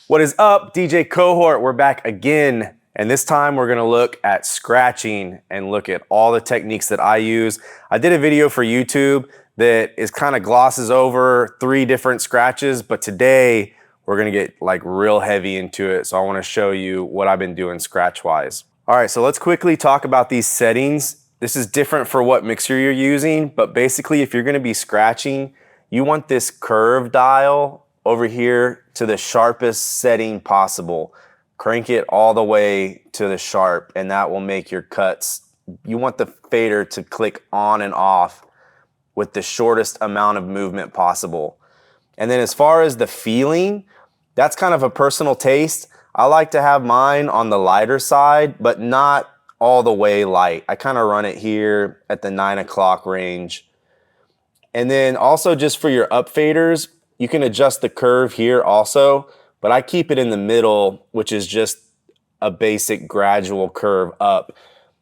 What is up, DJ Cohort? We're back again, and this time we're gonna look at scratching and look at all the techniques that I use. I did a video for YouTube that is kind of glosses over 3 different scratches, but today we're gonna get like real heavy into it. So I wanna show you what I've been doing scratch-wise. All right, so let's quickly talk about these settings. This is different for what mixer you're using, but basically if you're gonna be scratching, you want this curve dial over here to the sharpest setting possible. Crank it all the way to the sharp, and that will make your cuts. You want the fader to click on and off with the shortest amount of movement possible. And then as far as the feeling, that's kind of a personal taste. I like to have mine on the lighter side, but not all the way light. I kind of run it here at the 9 o'clock range. And then also just for your up faders, you can adjust the curve here also, but I keep it in the middle, which is just a basic gradual curve up.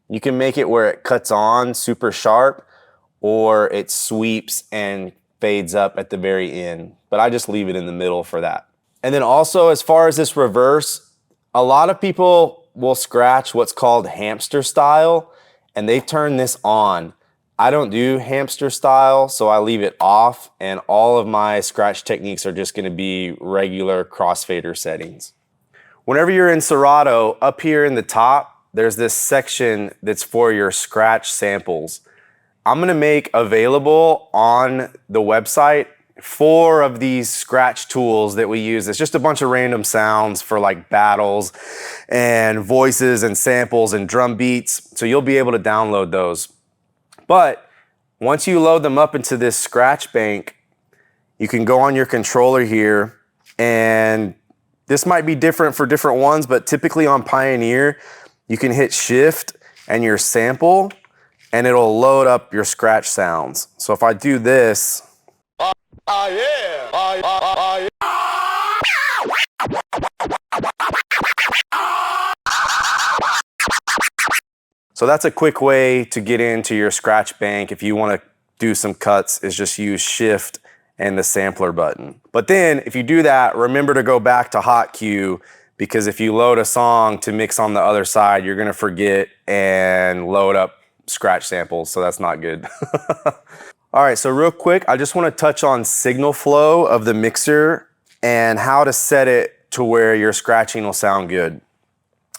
You can make it where it cuts on super sharp, or it sweeps and fades up at the very end, but I just leave it in the middle for that. And then also, as far as this reverse, a lot of people will scratch what's called hamster style, and they turn this on. I don't do hamster style, so I leave it off, and all of my scratch techniques are just gonna be regular crossfader settings. Whenever you're in Serato, up here in the top, there's this section that's for your scratch samples. I'm gonna make available on the website 4 of these scratch tools that we use. It's just a bunch of random sounds for like battles and voices and samples and drum beats, so you'll be able to download those. But once you load them up into this scratch bank, you can go on your controller here, and this might be different for different ones, but typically on Pioneer, you can hit Shift and your sample, and it'll load up your scratch sounds. So if I do this, so that's a quick way to get into your scratch bank. If you want to do some cuts, is just use Shift and the sampler button. But then if you do that, remember to go back to Hot-Q, because if you load a song to mix on the other side, you're gonna forget and load up scratch samples, so that's not good. All right, so real quick, I just wanna touch on signal flow of the mixer and how to set it to where your scratching will sound good.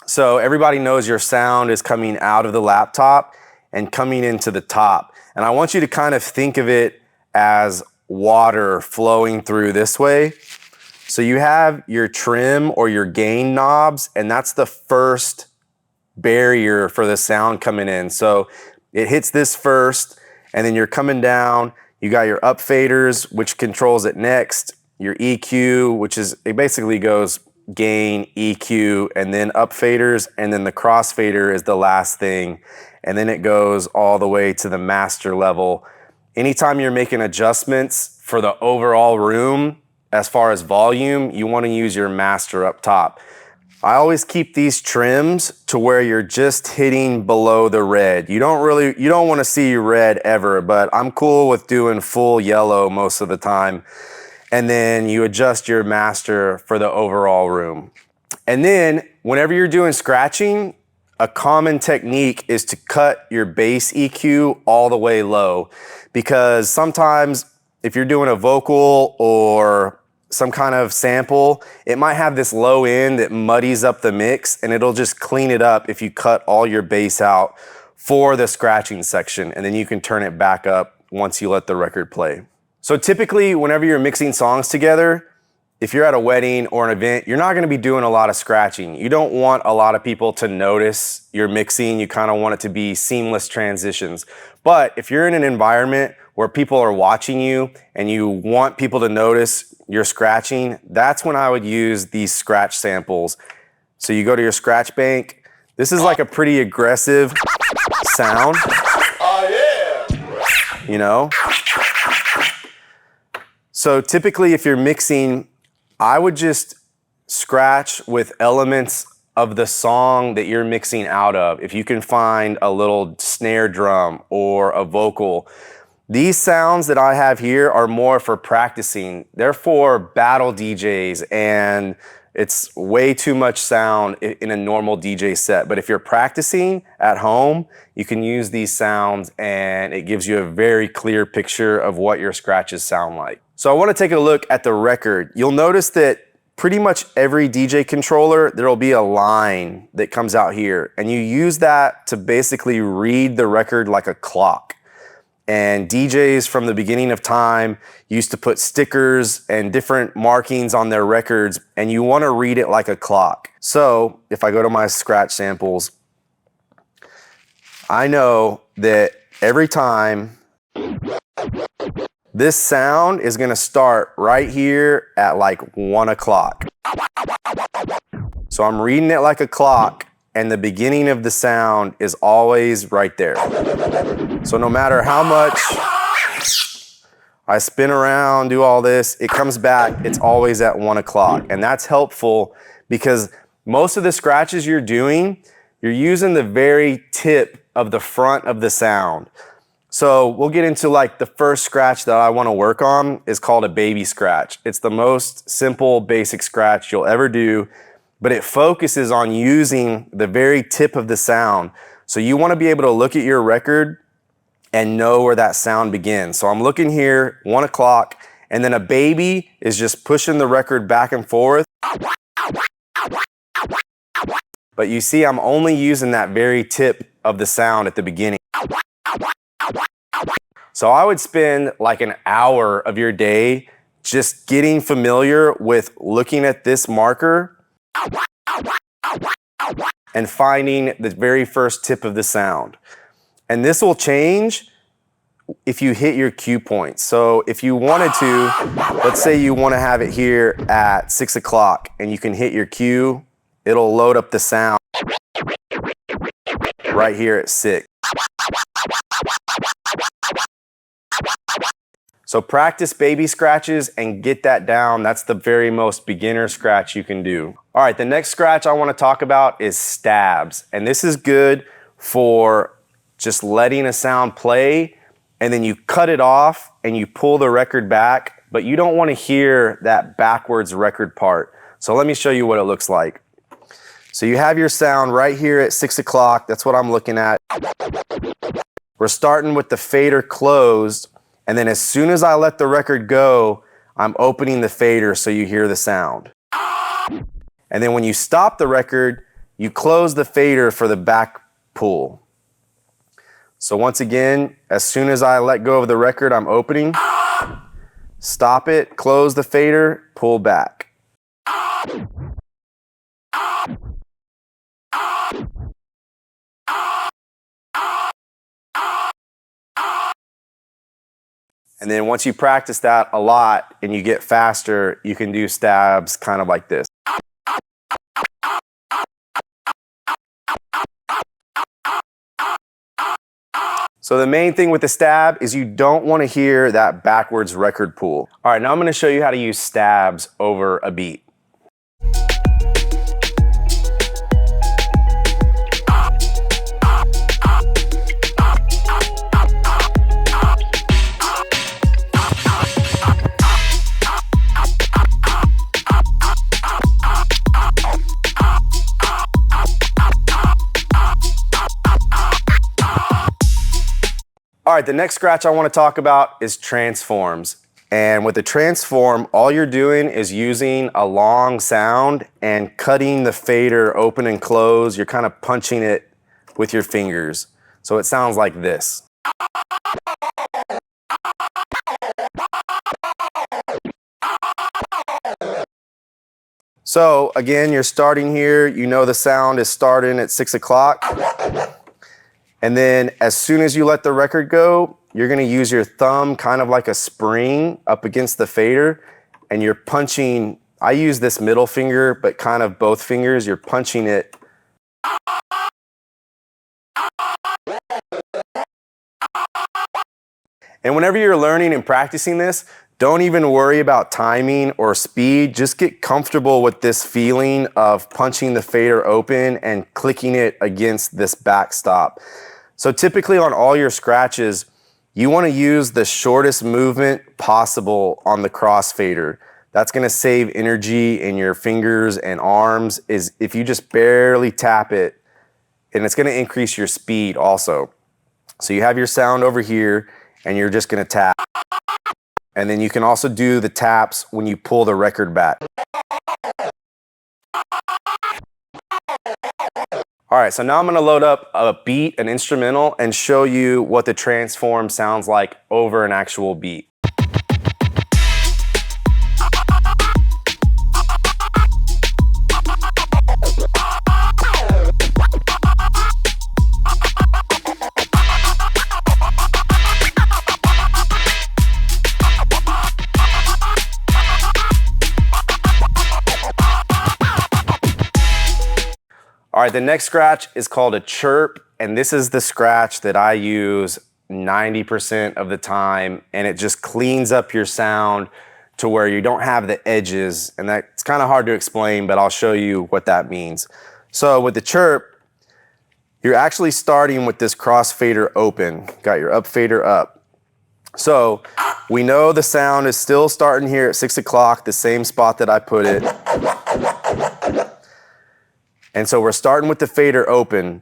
So everybody knows your sound is coming out of the laptop and coming into the top. And I want you to kind of think of it as water flowing through this way. So you have your trim or your gain knobs, and that's the first barrier for the sound coming in. So it hits this first, and then you're coming down. You got your up faders, which controls it next. Your EQ, which is, it basically goes gain, EQ, and then up faders, and then the crossfader is the last thing, and then it goes all the way to the master level. Anytime you're making adjustments for the overall room, as far as volume, you want to use your master up top. I always keep these trims to where you're just hitting below the red. You don't want to see red ever, but I'm cool with doing full yellow most of the time. And then you adjust your master for the overall room. And then whenever you're doing scratching, a common technique is to cut your bass EQ all the way low, because sometimes if you're doing a vocal or some kind of sample, it might have this low end that muddies up the mix, and it'll just clean it up if you cut all your bass out for the scratching section, and then you can turn it back up once you let the record play. So typically, whenever you're mixing songs together, if you're at a wedding or an event, you're not gonna be doing a lot of scratching. You don't want a lot of people to notice your mixing. You kind of want it to be seamless transitions. But if you're in an environment where people are watching you and you want people to notice your scratching, that's when I would use these scratch samples. So you go to your scratch bank. This is like a pretty aggressive sound. Oh yeah! You know? So typically if you're mixing, I would just scratch with elements of the song that you're mixing out of. If you can find a little snare drum or a vocal. These sounds that I have here are more for practicing. They're for battle DJs and It's way too much sound in a normal DJ set. But if you're practicing at home, you can use these sounds and it gives you a very clear picture of what your scratches sound like. So I want to take a look at the record. You'll notice that pretty much every DJ controller, there'll be a line that comes out here, and you use that to basically read the record like a clock. And DJs from the beginning of time used to put stickers and different markings on their records, and you want to read it like a clock. So if I go to my scratch samples, I know that every time this sound is going to start right here at like 1 o'clock. So I'm reading it like a clock, and the beginning of the sound is always right there. So no matter how much I spin around, do all this, it comes back, it's always at 1 o'clock. And that's helpful because most of the scratches you're doing, you're using the very tip of the front of the sound. So we'll get into like the first scratch that I want to work on is called a baby scratch. It's the most simple, basic scratch you'll ever do, but it focuses on using the very tip of the sound. So you want to be able to look at your record and know where that sound begins. So I'm looking here, 1 o'clock, and then a baby is just pushing the record back and forth. But you see, I'm only using that very tip of the sound at the beginning. So I would spend like an hour of your day just getting familiar with looking at this marker and finding the very first tip of the sound. And this will change if you hit your cue points. So if you wanted to, let's say you want to have it here at 6 o'clock and you can hit your cue, it'll load up the sound right here at 6. So practice baby scratches and get that down. That's the very most beginner scratch you can do. All right, the next scratch I want to talk about is stabs. And this is good for just letting a sound play and then you cut it off and you pull the record back, but you don't want to hear that backwards record part. So let me show you what it looks like. So you have your sound right here at 6 o'clock. That's what I'm looking at. We're starting with the fader closed. And then as soon as I let the record go, I'm opening the fader so you hear the sound. And then when you stop the record, you close the fader for the back pull. So once again, as soon as I let go of the record, I'm opening. Stop it, close the fader, pull back. And then once you practice that a lot and you get faster, you can do stabs kind of like this. So the main thing with the stab is you don't want to hear that backwards record pull. All right, now I'm going to show you how to use stabs over a beat. All right, the next scratch I want to talk about is transforms. And with the transform, all you're doing is using a long sound and cutting the fader open and close. You're kind of punching it with your fingers. So it sounds like this. So again, you're starting here. You know the sound is starting at 6 o'clock. And then as soon as you let the record go, you're going to use your thumb kind of like a spring up against the fader, and you're punching. I use this middle finger, but kind of both fingers. You're punching it. And whenever you're learning and practicing this, don't even worry about timing or speed. Just get comfortable with this feeling of punching the fader open and clicking it against this backstop. So typically on all your scratches, you want to use the shortest movement possible on the crossfader. that's gonna save energy in your fingers and arms, is if you just barely tap it, and it's gonna increase your speed also. So you have your sound over here, and you're just gonna tap. And then you can also do the taps when you pull the record back. All right, so now I'm gonna load up a beat, an instrumental, and show you what the transform sounds like over an actual beat. All right, the next scratch is called a chirp, and this is the scratch that I use 90% of the time, and it just cleans up your sound to where you don't have the edges, and that's kind of hard to explain, but I'll show you what that means. So with the chirp, you're actually starting with this crossfader open. Got your up fader up. So we know the sound is still starting here at 6 o'clock, the same spot that I put it. And so we're starting with the fader open,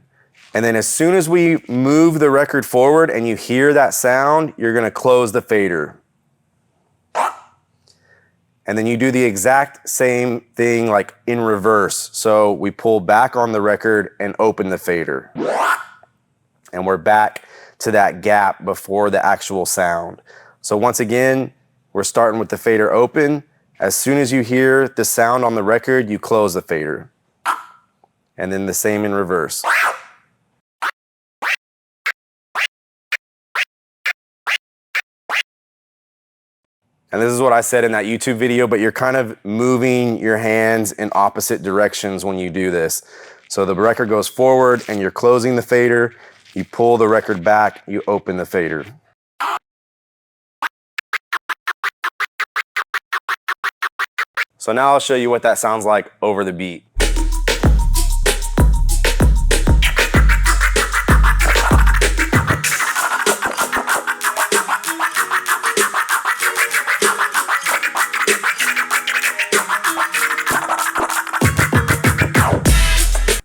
and then as soon as we move the record forward and you hear that sound, you're gonna close the fader. And then you do the exact same thing like in reverse. So we pull back on the record and open the fader. And we're back to that gap before the actual sound. So once again, we're starting with the fader open. As soon as you hear the sound on the record, you close the fader. And then the same in reverse. And this is what I said in that YouTube video, but you're kind of moving your hands in opposite directions when you do this. So the record goes forward and you're closing the fader, you pull the record back, you open the fader. So now I'll show you what that sounds like over the beat.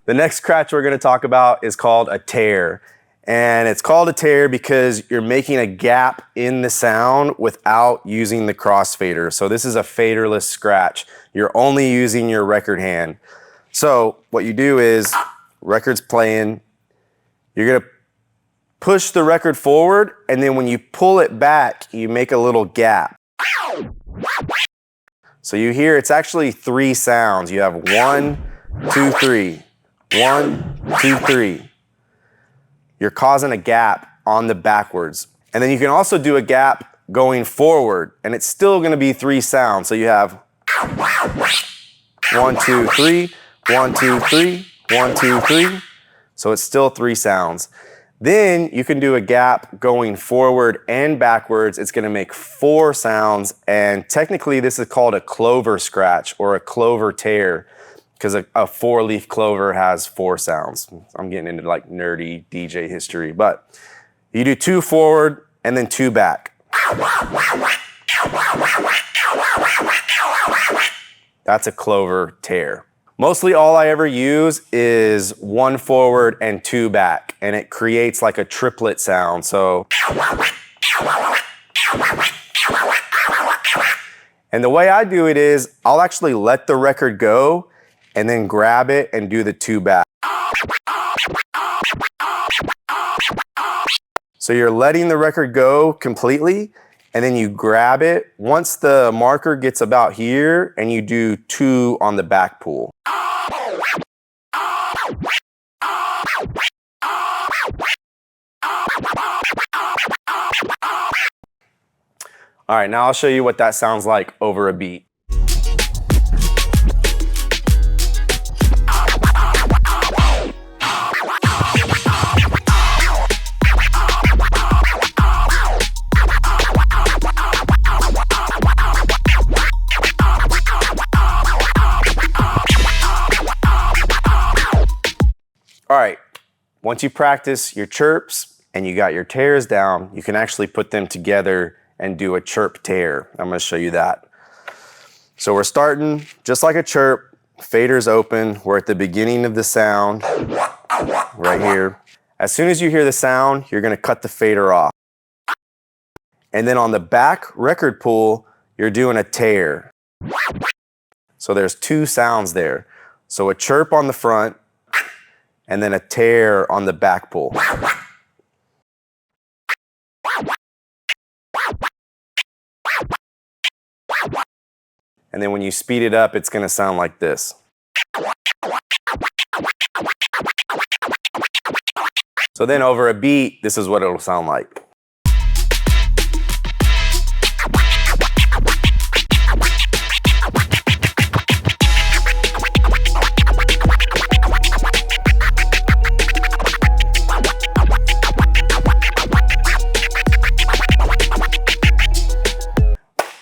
The next scratch we're going to talk about is called a tear. And it's called a tear because you're making a gap in the sound without using the crossfader. So this is a faderless scratch. You're only using your record hand. So what you do is, record's playing, you're going to push the record forward, and then when you pull it back, you make a little gap. So you hear it's actually 3 sounds. You have 1, 2, 3. 1, 2, 3. You're causing a gap on the backwards. And then you can also do a gap going forward, and it's still gonna be 3 sounds. So you have 1, 2, 3, 1, 2, 3, 1, 2, 3. So it's still 3 sounds. Then you can do a gap going forward and backwards. It's gonna make 4 sounds, and technically this is called a clover scratch or a clover tear, because a 4-leaf clover has 4 sounds. I'm getting into like nerdy DJ history, but you do 2 forward and then 2 back. That's a clover tear. Mostly all I ever use is 1 forward and 2 back, and it creates like a triplet sound. So, and the way I do it is I'll actually let the record go and then grab it and do the 2 back. So you're letting the record go completely, and then you grab it once the marker gets about here, and you do 2 on the back pull. All right, now I'll show you what that sounds like over a beat. All right, once you practice your chirps and you got your tears down, you can actually put them together and do a chirp tear. I'm gonna show you that. So we're starting just like a chirp, fader's open. We're at the beginning of the sound, right here. As soon as you hear the sound, you're gonna cut the fader off. And then on the back record pull, you're doing a tear. So there's two sounds there. So a chirp on the front, and then a tear on the back pull. And then when you speed it up, it's gonna sound like this. So then over a beat, this is what it'll sound like.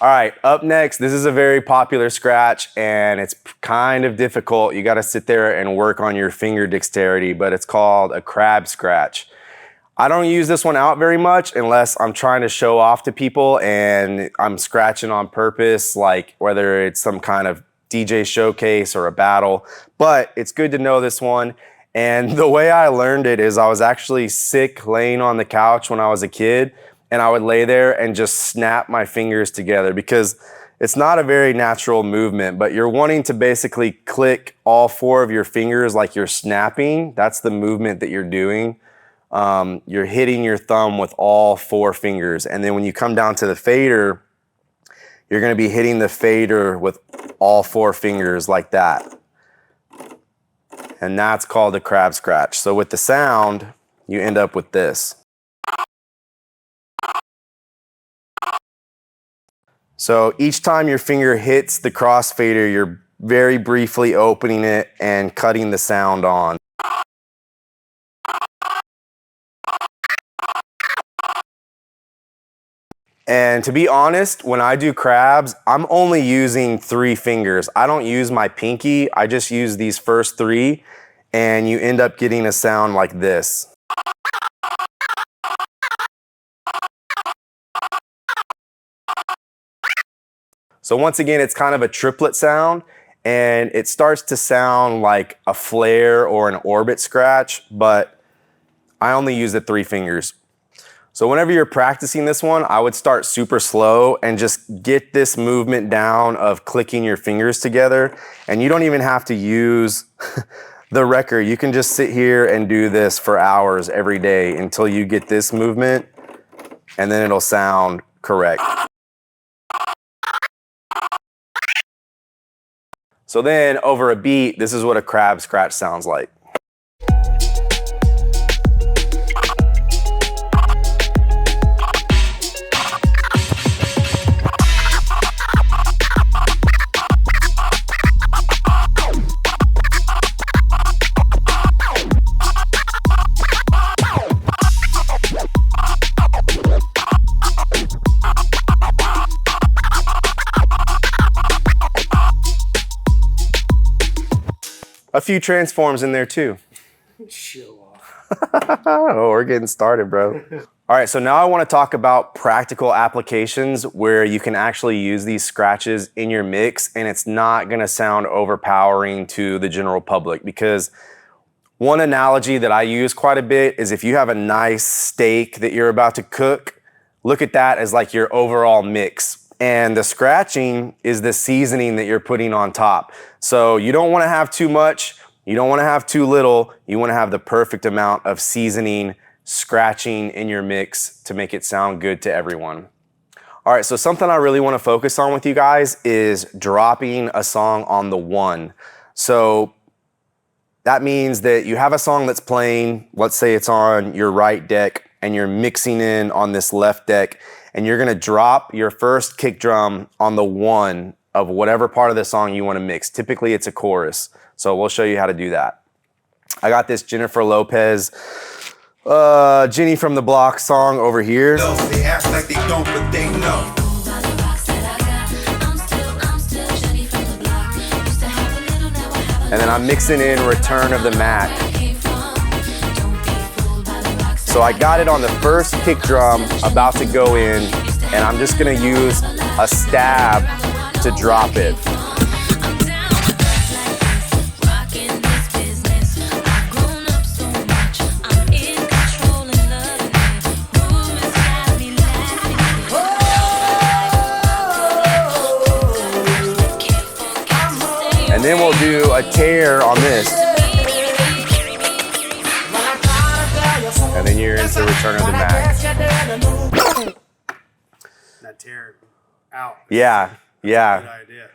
All right, up next, this is a very popular scratch and it's kind of difficult. You gotta sit there and work on your finger dexterity, but it's called a crab scratch. I don't use this one out very much unless I'm trying to show off to people and I'm scratching on purpose, like whether it's some kind of DJ showcase or a battle, but it's good to know this one. And the way I learned it is I was actually sick laying on the couch when I was a kid, and I would lay there and just snap my fingers together because it's not a very natural movement, but you're wanting to basically click all four of your fingers like you're snapping. That's the movement that you're doing. You're hitting your thumb with all four fingers. And then when you come down to the fader, you're gonna be hitting the fader with all four fingers like that. And that's called a crab scratch. So with the sound, you end up with this. So each time your finger hits the crossfader, you're very briefly opening it and cutting the sound on. And to be honest, when I do crabs, I'm only using 3 fingers. I don't use my pinky, I just use these first 3, and you end up getting a sound like this. So once again, it's kind of a triplet sound, and it starts to sound like a flare or an orbit scratch, but I only use the 3 fingers. So whenever you're practicing this one, I would start super slow and just get this movement down of clicking your fingers together. And you don't even have to use the record. You can just sit here and do this for hours every day until you get this movement, and then it'll sound correct. So then over a beat, this is what a crab scratch sounds like. A few transforms in there too. Show off. Oh, we're getting started, bro. All right, so now I want to talk about practical applications where you can actually use these scratches in your mix and it's not gonna sound overpowering to the general public, because one analogy that I use quite a bit is if you have a nice steak that you're about to cook, look at that as like your overall mix. And the scratching is the seasoning that you're putting on top. So you don't want to have too much, you don't want to have too little, you want to have the perfect amount of seasoning, scratching in your mix to make it sound good to everyone. All right, so something I really want to focus on with you guys is dropping a song on the 1. So that means that you have a song that's playing, let's say it's on your right deck, and you're mixing in on this left deck, and you're gonna drop your first kick drum on the 1 of whatever part of the song you wanna mix. Typically it's a chorus, so we'll show you how to do that. I got this Jennifer Lopez, Jenny from the Block song over here. They act like they don't, but they know. And then I'm mixing in Return of the Mac. So I got it on the first kick drum, about to go in, and I'm just gonna use a stab to drop it. And then we'll do a tear on this. And then you're into Return of the Mac. That tear out. Yeah, yeah. Good idea.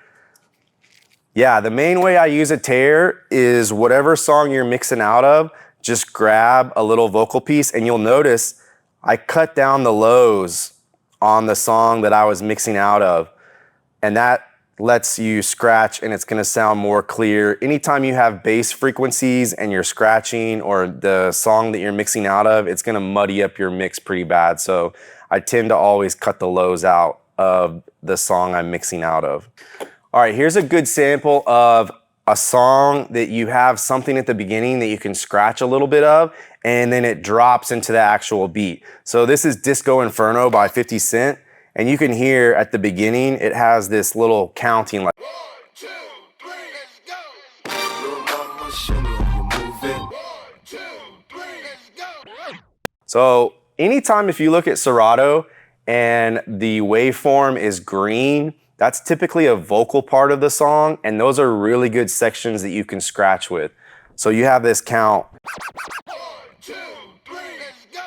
Yeah, the main way I use a tear is whatever song you're mixing out of, just grab a little vocal piece, and you'll notice I cut down the lows on the song that I was mixing out of. And that lets you scratch and it's gonna sound more clear. Anytime you have bass frequencies and you're scratching or the song that you're mixing out of, it's gonna muddy up your mix pretty bad. So I tend to always cut the lows out of the song I'm mixing out of. All right, here's a good sample of a song that you have something at the beginning that you can scratch a little bit of, and then it drops into the actual beat. So this is Disco Inferno by 50 Cent. And you can hear at the beginning, it has this little counting like. 1, 2, 3, let's go. Little mama, show me how you move it. 1, 2, 3, let's go. So anytime if you look at Serato and the waveform is green, that's typically a vocal part of the song, and those are really good sections that you can scratch with. So you have this count. 1, 2, 3, let's go.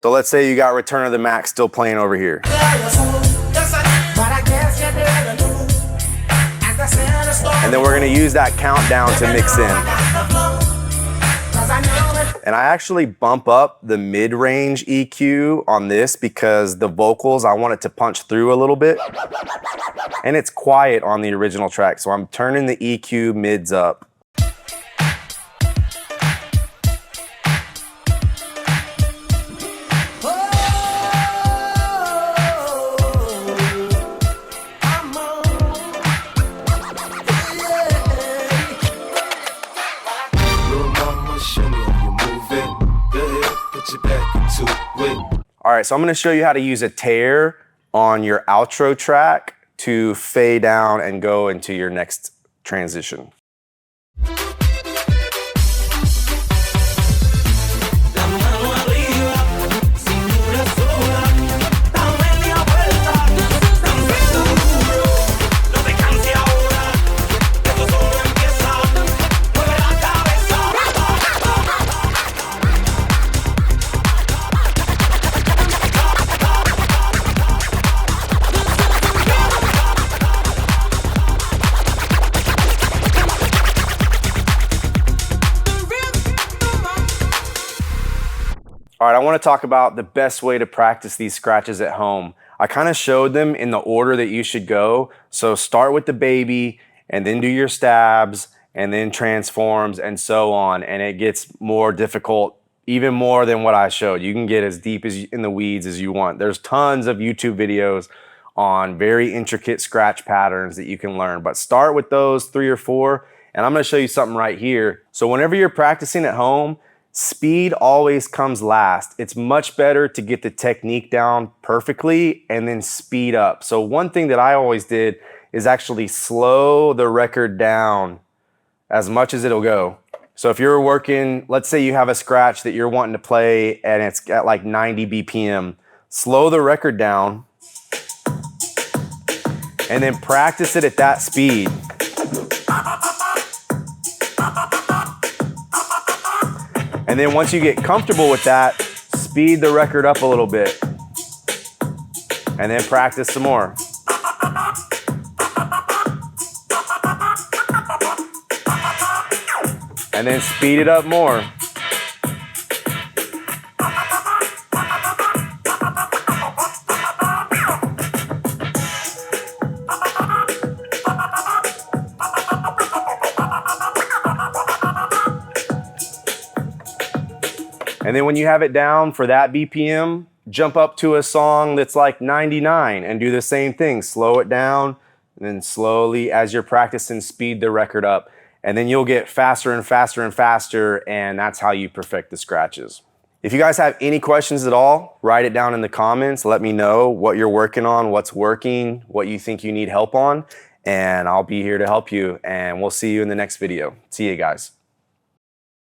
So let's say you got Return of the Mac still playing over here. And then we're gonna use that countdown to mix in. And I actually bump up the mid-range EQ on this because the vocals, I want it to punch through a little bit. And it's quiet on the original track, so I'm turning the EQ mids up. All right, so I'm gonna show you how to use a tear on your outro track to fade down and go into your next transition. All right, I want to talk about the best way to practice these scratches at home. I kind of showed them in the order that you should go. So start with the baby and then do your stabs and then transforms and so on. And it gets more difficult, even more than what I showed. You can get as deep as in the weeds as you want. There's tons of YouTube videos on very intricate scratch patterns that you can learn, but start with those 3 or 4. And I'm going to show you something right here. So whenever you're practicing at home, speed always comes last. It's much better to get the technique down perfectly and then speed up. So one thing that I always did is actually slow the record down as much as it'll go. So if you're working, let's say you have a scratch that you're wanting to play and it's at like 90 BPM, slow the record down and then practice it at that speed. And then once you get comfortable with that, speed the record up a little bit. And then practice some more. And then speed it up more. And then when you have it down for that BPM, jump up to a song that's like 99 and do the same thing. Slow it down, and then slowly, as you're practicing, speed the record up. And then you'll get faster and faster and faster, and that's how you perfect the scratches. If you guys have any questions at all, write it down in the comments. Let me know what you're working on, what's working, what you think you need help on, and I'll be here to help you. And we'll see you in the next video. See you guys.